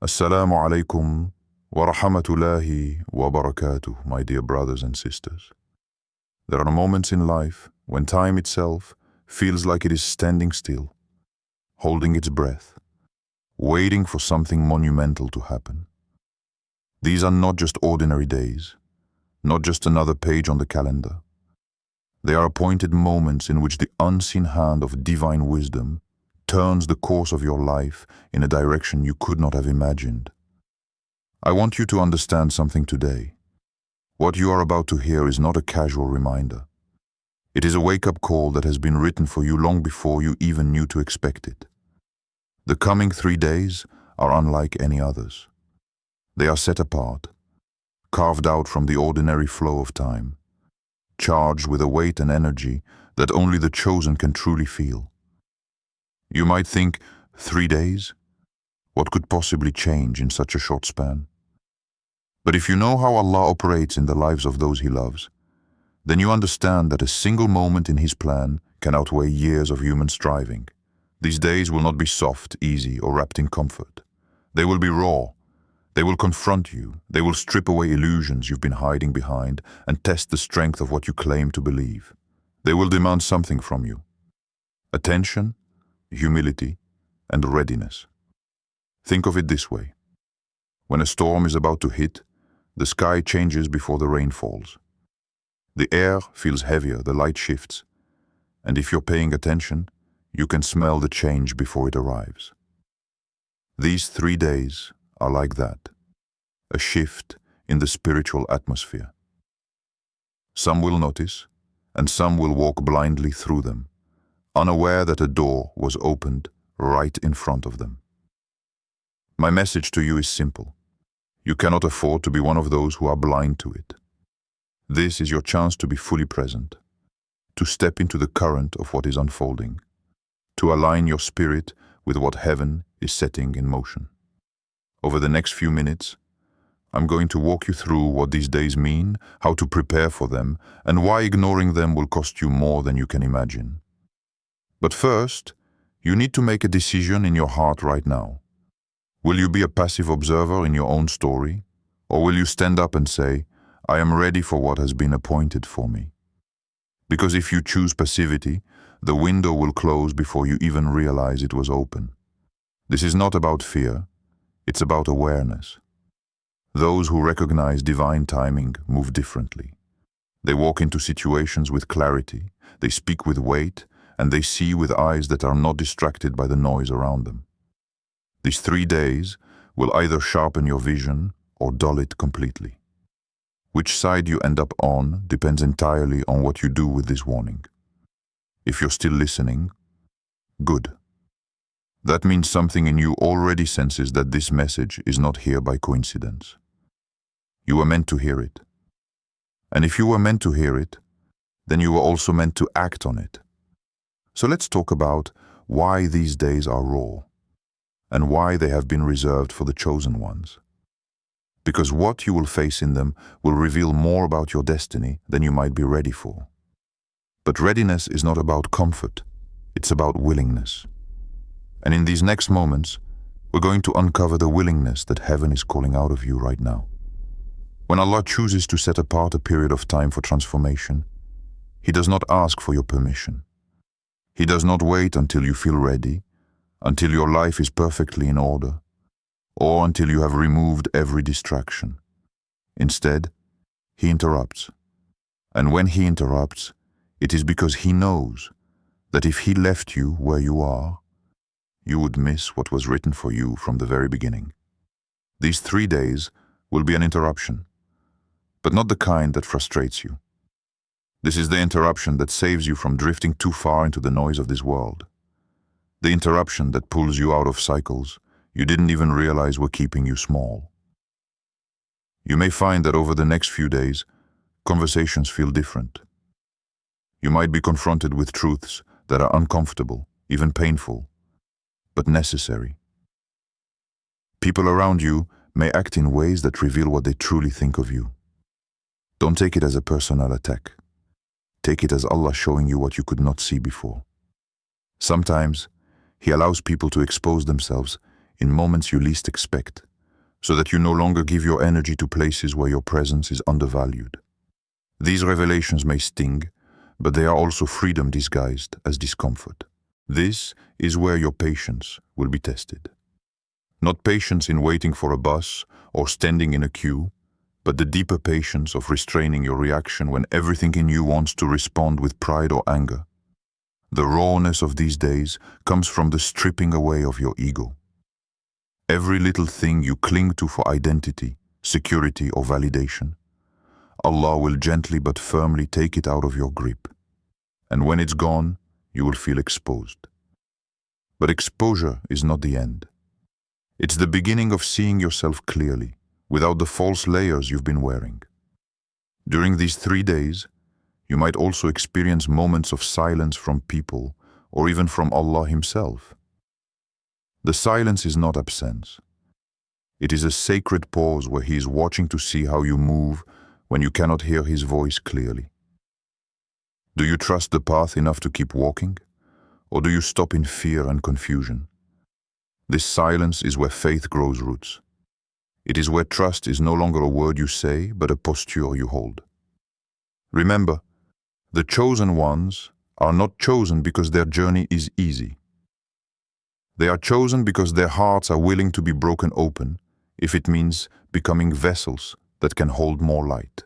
Assalamu alaikum wa rahmatullahi wa barakatuh, my dear brothers and sisters. There are moments in life when time itself feels like it is standing still, holding its breath, waiting for something monumental to happen. These are not just ordinary days, not just another page on the calendar. They are appointed moments in which the unseen hand of divine wisdom turns the course of your life in a direction you could not have imagined. I want you to understand something today. What you are about to hear is not a casual reminder. It is a wake-up call that has been written for you long before you even knew to expect it. The coming 3 days are unlike any others. They are set apart, carved out from the ordinary flow of time, charged with a weight and energy that only the chosen can truly feel. You might think, 3 days? What could possibly change in such a short span? But if you know how Allah operates in the lives of those He loves, then you understand that a single moment in His plan can outweigh years of human striving. These days will not be soft, easy, or wrapped in comfort. They will be raw. They will confront you. They will strip away illusions you've been hiding behind and test the strength of what you claim to believe. They will demand something from you: attention, humility, and readiness. Think of it this way. When a storm is about to hit, the sky changes before the rain falls. The air feels heavier, the light shifts, and if you're paying attention, you can smell the change before it arrives. These 3 days are like that, a shift in the spiritual atmosphere. Some will notice, and some will walk blindly through them, unaware that a door was opened right in front of them. My message to you is simple. You cannot afford to be one of those who are blind to it. This is your chance to be fully present, to step into the current of what is unfolding, to align your spirit with what heaven is setting in motion. Over the next few minutes, I'm going to walk you through what these days mean, how to prepare for them, and why ignoring them will cost you more than you can imagine. But first, you need to make a decision in your heart right now. Will you be a passive observer in your own story, or will you stand up and say, I am ready for what has been appointed for me? Because if you choose passivity, the window will close before you even realize it was open. This is not about fear, it's about awareness. Those who recognize divine timing move differently. They walk into situations with clarity, they speak with weight, and they see with eyes that are not distracted by the noise around them. These 3 days will either sharpen your vision or dull it completely. Which side you end up on depends entirely on what you do with this warning. If you're still listening, good. That means something in you already senses that this message is not here by coincidence. You were meant to hear it. And if you were meant to hear it, then you were also meant to act on it. So let's talk about why these days are raw, and why they have been reserved for the chosen ones. Because what you will face in them will reveal more about your destiny than you might be ready for. But readiness is not about comfort, it's about willingness. And in these next moments, we're going to uncover the willingness that heaven is calling out of you right now. When Allah chooses to set apart a period of time for transformation, He does not ask for your permission. He does not wait until you feel ready, until your life is perfectly in order, or until you have removed every distraction. Instead, He interrupts. And when He interrupts, it is because He knows that if He left you where you are, you would miss what was written for you from the very beginning. These 3 days will be an interruption, but not the kind that frustrates you. This is the interruption that saves you from drifting too far into the noise of this world. The interruption that pulls you out of cycles you didn't even realize were keeping you small. You may find that over the next few days, conversations feel different. You might be confronted with truths that are uncomfortable, even painful, but necessary. People around you may act in ways that reveal what they truly think of you. Don't take it as a personal attack. Take it as Allah showing you what you could not see before. Sometimes, He allows people to expose themselves in moments you least expect, so that you no longer give your energy to places where your presence is undervalued. These revelations may sting, but they are also freedom disguised as discomfort. This is where your patience will be tested. Not patience in waiting for a bus or standing in a queue, but the deeper patience of restraining your reaction when everything in you wants to respond with pride or anger. The rawness of these days comes from the stripping away of your ego. Every little thing you cling to for identity, security, or validation, Allah will gently but firmly take it out of your grip. And when it's gone, you will feel exposed. But exposure is not the end. It's the beginning of seeing yourself clearly, without the false layers you've been wearing. During these 3 days, you might also experience moments of silence from people, or even from Allah Himself. The silence is not absence. It is a sacred pause where He is watching to see how you move when you cannot hear His voice clearly. Do you trust the path enough to keep walking, or do you stop in fear and confusion? This silence is where faith grows roots. It is where trust is no longer a word you say, but a posture you hold. Remember, the chosen ones are not chosen because their journey is easy. They are chosen because their hearts are willing to be broken open, if it means becoming vessels that can hold more light.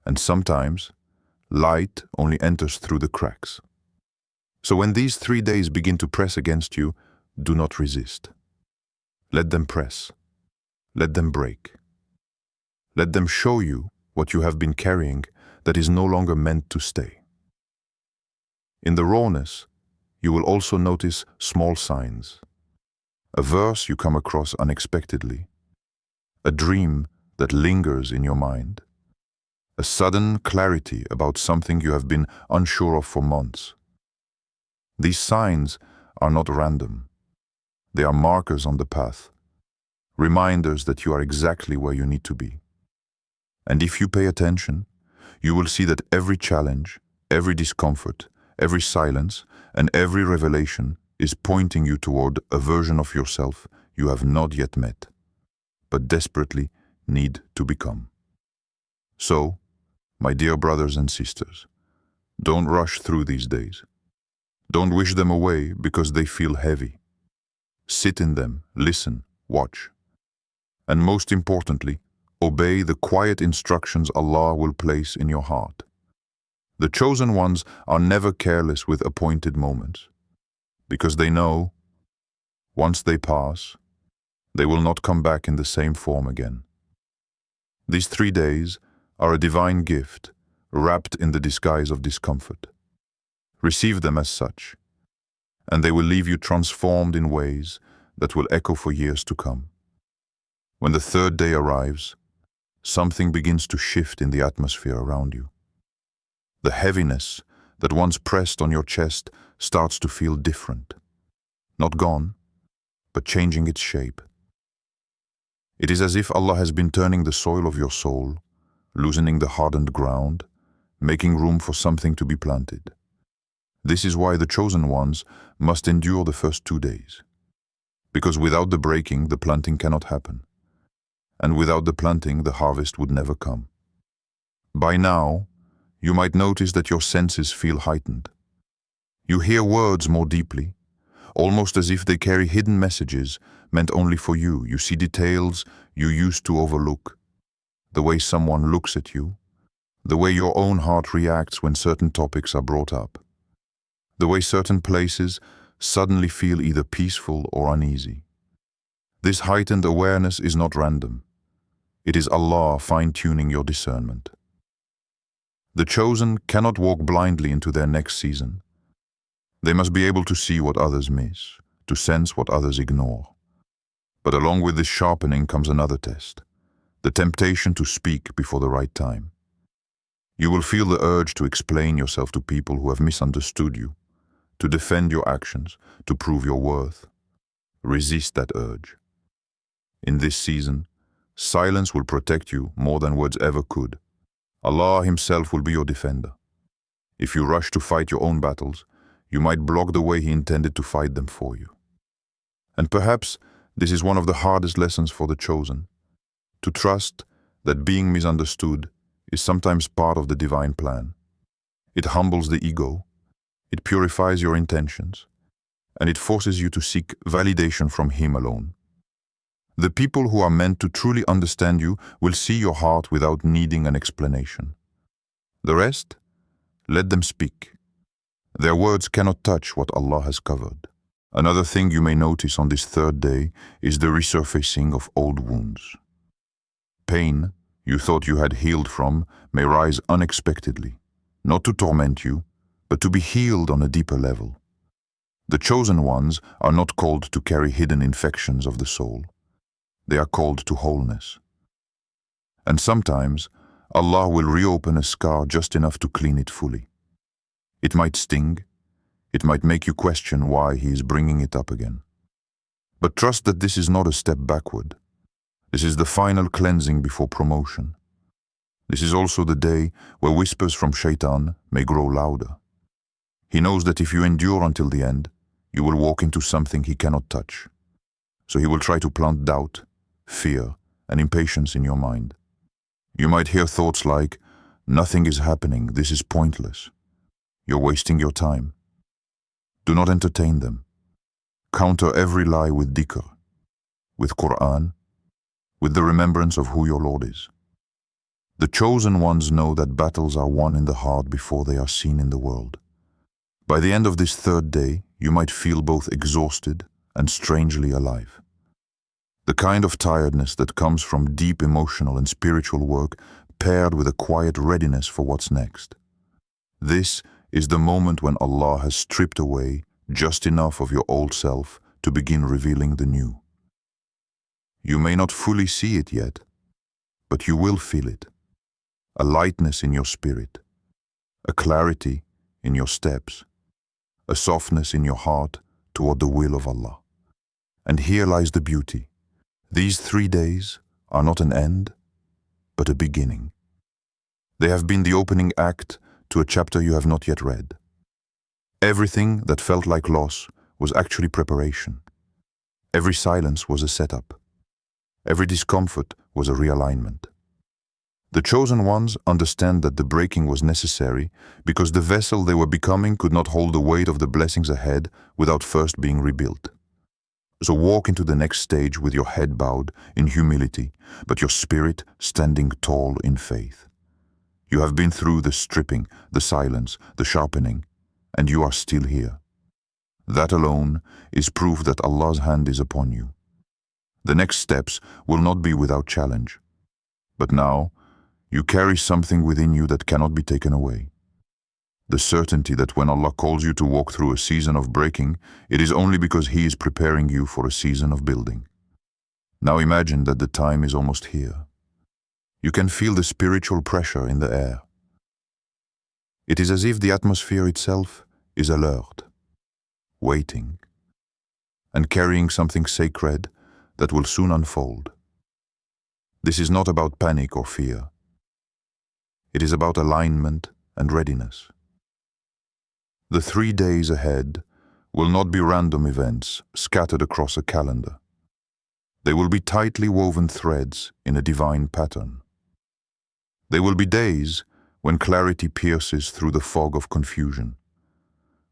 And sometimes, light only enters through the cracks. So when these 3 days begin to press against you, do not resist. Let them press. Let them break. Let them show you what you have been carrying that is no longer meant to stay. In the rawness, you will also notice small signs. A verse you come across unexpectedly. A dream that lingers in your mind. A sudden clarity about something you have been unsure of for months. These signs are not random. They are markers on the path, reminders that you are exactly where you need to be. And if you pay attention, you will see that every challenge, every discomfort, every silence, and every revelation is pointing you toward a version of yourself you have not yet met, but desperately need to become. So, my dear brothers and sisters, don't rush through these days. Don't wish them away because they feel heavy. Sit in them, listen, watch. And most importantly, obey the quiet instructions Allah will place in your heart. The chosen ones are never careless with appointed moments, because they know, once they pass, they will not come back in the same form again. These 3 days are a divine gift, wrapped in the disguise of discomfort. Receive them as such, and they will leave you transformed in ways that will echo for years to come. When the 3rd day arrives, something begins to shift in the atmosphere around you. The heaviness that once pressed on your chest starts to feel different. Not gone, but changing its shape. It is as if Allah has been turning the soil of your soul, loosening the hardened ground, making room for something to be planted. This is why the chosen ones must endure the first 2 days. Because without the breaking, the planting cannot happen. And without the planting, the harvest would never come. By now, you might notice that your senses feel heightened. You hear words more deeply, almost as if they carry hidden messages meant only for you. You see details you used to overlook. The way someone looks at you, the way your own heart reacts when certain topics are brought up, the way certain places suddenly feel either peaceful or uneasy. This heightened awareness is not random. It is Allah fine-tuning your discernment. The chosen cannot walk blindly into their next season. They must be able to see what others miss, to sense what others ignore. But along with this sharpening comes another test, the temptation to speak before the right time. You will feel the urge to explain yourself to people who have misunderstood you, to defend your actions, to prove your worth. Resist that urge. In this season, silence will protect you more than words ever could. Allah Himself will be your defender. If you rush to fight your own battles, you might block the way He intended to fight them for you. And perhaps This is one of the hardest lessons for the chosen, to trust that being misunderstood is sometimes part of the divine plan. It humbles the ego, it purifies your intentions, and it forces you to seek validation from Him alone. The people who are meant to truly understand you will see your heart without needing an explanation. The rest, let them speak. Their words cannot touch what Allah has covered. Another thing you may notice on this third day is the resurfacing of old wounds. Pain you thought you had healed from may rise unexpectedly, not to torment you, but to be healed on a deeper level. The chosen ones are not called to carry hidden infections of the soul. They are called to wholeness. And sometimes, Allah will reopen a scar just enough to clean it fully. It might sting, it might make you question why He is bringing it up again. But trust that this is not a step backward. This is the final cleansing before promotion. This is also the day where whispers from Shaitan may grow louder. He knows that if you endure until the end, you will walk into something he cannot touch. So he will try to plant doubt, fear, and impatience in your mind. You might hear thoughts like, "Nothing is happening, this is pointless. You're wasting your time." Do not entertain them. Counter every lie with dhikr, with Quran, with the remembrance of who your Lord is. The chosen ones know that battles are won in the heart before they are seen in the world. By the end of this third day, you might feel both exhausted and strangely alive. The kind of tiredness that comes from deep emotional and spiritual work paired with a quiet readiness for what's next. This is the moment when Allah has stripped away just enough of your old self to begin revealing the new. You may not fully see it yet, but you will feel it. A lightness in your spirit, a clarity in your steps, a softness in your heart toward the will of Allah. And here lies the beauty. These 3 days are not an end, but a beginning. They have been the opening act to a chapter you have not yet read. Everything that felt like loss was actually preparation. Every silence was a setup. Every discomfort was a realignment. The chosen ones understand that the breaking was necessary because the vessel they were becoming could not hold the weight of the blessings ahead without first being rebuilt. So walk into the next stage with your head bowed in humility, but your spirit standing tall in faith. You have been through the stripping, the silence, the sharpening, and you are still here. That alone is proof that Allah's hand is upon you. The next steps will not be without challenge. But now, you carry something within you that cannot be taken away. The certainty that when Allah calls you to walk through a season of breaking, it is only because He is preparing you for a season of building. Now imagine that the time is almost here. You can feel the spiritual pressure in the air. It is as if the atmosphere itself is alert, waiting, and carrying something sacred that will soon unfold. This is not about panic or fear. It is about alignment and readiness. The 3 days ahead will not be random events scattered across a calendar. They will be tightly woven threads in a divine pattern. They will be days when clarity pierces through the fog of confusion,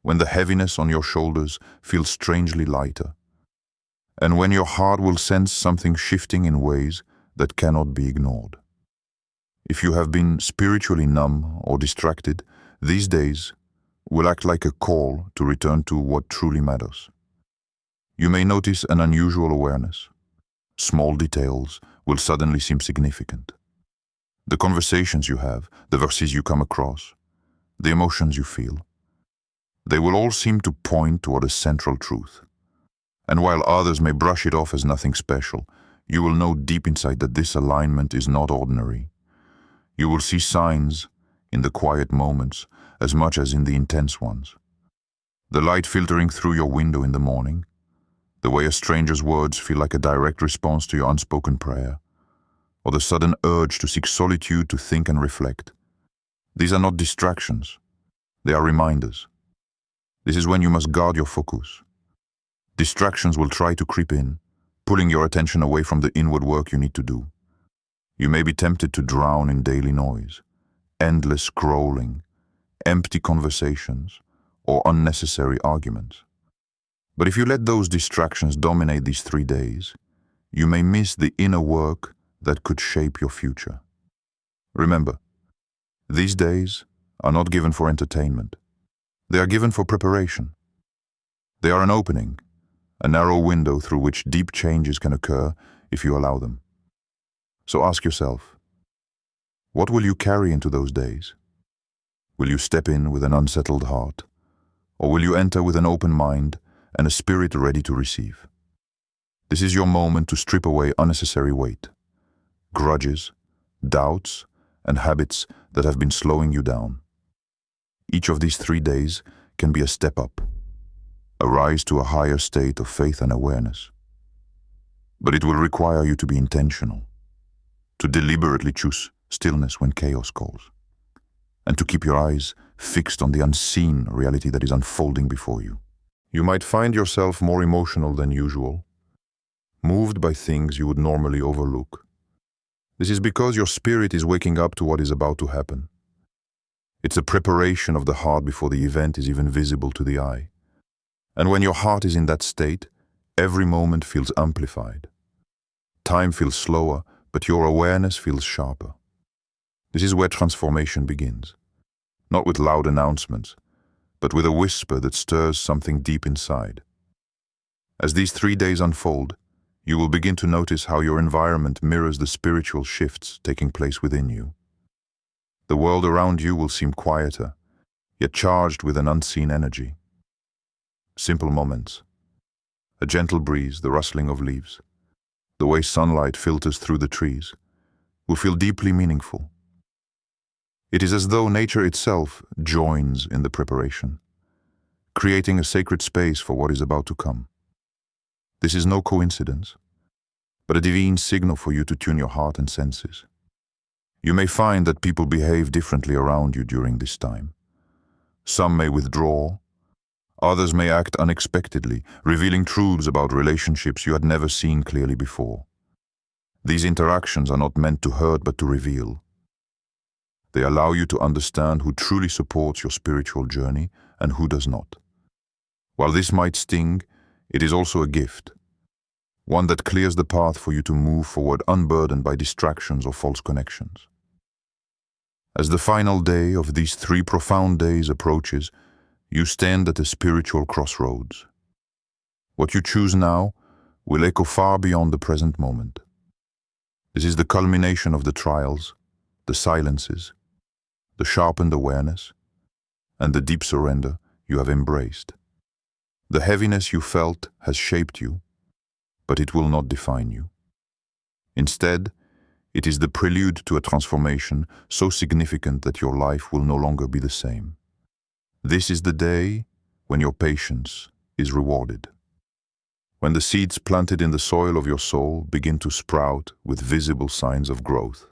when the heaviness on your shoulders feels strangely lighter, and when your heart will sense something shifting in ways that cannot be ignored. If you have been spiritually numb or distracted, these days will act like a call to return to what truly matters. You may notice an unusual awareness. Small details will suddenly seem significant. The conversations you have, the verses you come across, the emotions you feel, they will all seem to point toward a central truth. And while others may brush it off as nothing special, you will know deep inside that this alignment is not ordinary. You will see signs in the quiet moments as much as in the intense ones. The light filtering through your window in the morning, the way a stranger's words feel like a direct response to your unspoken prayer, or the sudden urge to seek solitude to think and reflect. These are not distractions, they are reminders. This is when you must guard your focus. Distractions will try to creep in, pulling your attention away from the inward work you need to do. You may be tempted to drown in daily noise, endless scrolling, empty conversations, or unnecessary arguments. But if you let those distractions dominate these 3 days, you may miss the inner work that could shape your future. Remember, these days are not given for entertainment. They are given for preparation. They are an opening, a narrow window through which deep changes can occur if you allow them. So ask yourself, what will you carry into those days? Will you step in with an unsettled heart, or will you enter with an open mind and a spirit ready to receive? This is your moment to strip away unnecessary weight, grudges, doubts, and habits that have been slowing you down. Each of these 3 days can be a step up, a rise to a higher state of faith and awareness. But it will require you to be intentional, to deliberately choose stillness when chaos calls, and to keep your eyes fixed on the unseen reality that is unfolding before you. You might find yourself more emotional than usual, moved by things you would normally overlook. This is because your spirit is waking up to what is about to happen. It's a preparation of the heart before the event is even visible to the eye. And when your heart is in that state, every moment feels amplified. Time feels slower, but your awareness feels sharper. This is where transformation begins. Not with loud announcements, but with a whisper that stirs something deep inside. As these 3 days unfold, you will begin to notice how your environment mirrors the spiritual shifts taking place within you. The world around you will seem quieter, yet charged with an unseen energy. Simple moments, a gentle breeze, the rustling of leaves, the way sunlight filters through the trees, will feel deeply meaningful. It is as though nature itself joins in the preparation, creating a sacred space for what is about to come. This is no coincidence, but a divine signal for you to tune your heart and senses. You may find that people behave differently around you during this time. Some may withdraw, others may act unexpectedly, revealing truths about relationships you had never seen clearly before. These interactions are not meant to hurt but to reveal. They allow you to understand who truly supports your spiritual journey and who does not. While this might sting, it is also a gift, one that clears the path for you to move forward unburdened by distractions or false connections. As the final day of these 3 profound days approaches, you stand at a spiritual crossroads. What you choose now will echo far beyond the present moment. This is the culmination of the trials, the silences, the sharpened awareness, and the deep surrender you have embraced. The heaviness you felt has shaped you, but it will not define you. Instead, it is the prelude to a transformation so significant that your life will no longer be the same. This is the day when your patience is rewarded, when the seeds planted in the soil of your soul begin to sprout with visible signs of growth.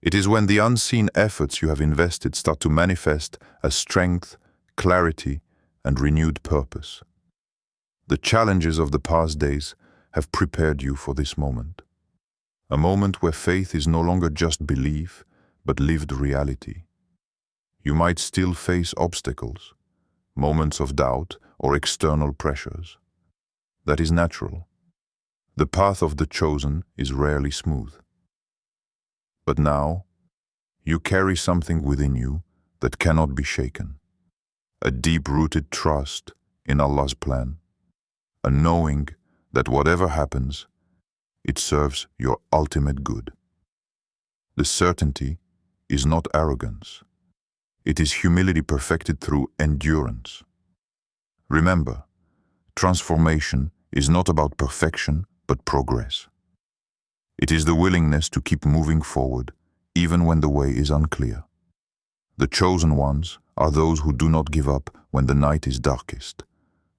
It is when the unseen efforts you have invested start to manifest as strength, clarity, and renewed purpose. The challenges of the past days have prepared you for this moment. A moment where faith is no longer just belief, but lived reality. You might still face obstacles, moments of doubt, or external pressures. That is natural. The path of the chosen is rarely smooth. But now, you carry something within you that cannot be shaken. A deep-rooted trust in Allah's plan, a knowing that whatever happens, it serves your ultimate good. The certainty is not arrogance. It is humility perfected through endurance. Remember, transformation is not about perfection, but progress. It is the willingness to keep moving forward, even when the way is unclear. The chosen ones are those who do not give up when the night is darkest,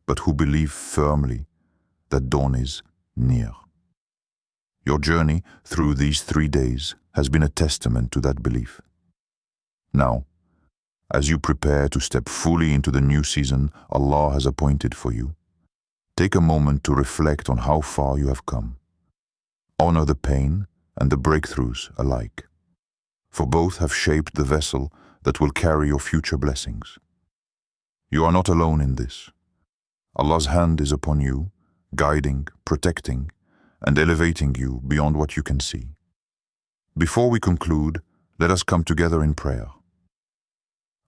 but who believe firmly that dawn is near. Your journey through these 3 days has been a testament to that belief. Now, as you prepare to step fully into the new season Allah has appointed for you, Take a moment to reflect on how far you have come. Honor the pain and the breakthroughs alike, for both have shaped the vessel that will carry your future blessings. You are not alone in this. Allah's hand is upon you, guiding, protecting, and elevating you beyond what you can see. Before we conclude, let us come together in prayer.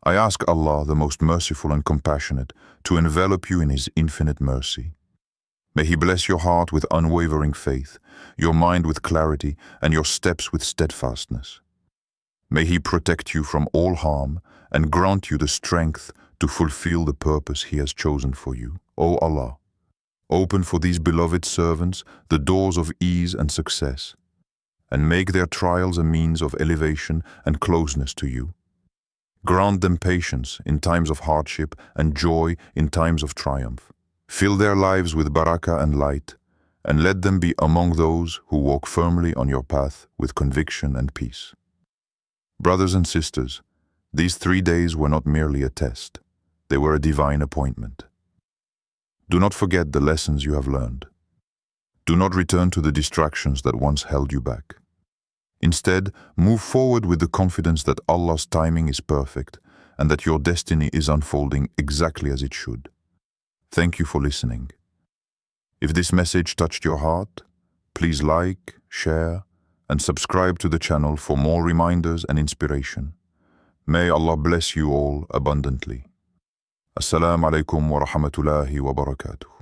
I ask Allah, the most merciful and compassionate, to envelop you in His infinite mercy. May He bless your heart with unwavering faith, your mind with clarity, and your steps with steadfastness. May He protect you from all harm and grant you the strength to fulfill the purpose He has chosen for you. O Allah, open for these beloved servants the doors of ease and success, and make their trials a means of elevation and closeness to you. Grant them patience in times of hardship and joy in times of triumph. Fill their lives with barakah and light, and let them be among those who walk firmly on your path with conviction and peace. Brothers and sisters, these 3 days were not merely a test, they were a divine appointment. Do not forget the lessons you have learned. Do not return to the distractions that once held you back. Instead, move forward with the confidence that Allah's timing is perfect and that your destiny is unfolding exactly as it should. Thank you for listening. If this message touched your heart, please like, share, and subscribe to the channel for more reminders and inspiration. May Allah bless you all abundantly. Assalamu alaikum wa rahmatullahi wa barakatuh.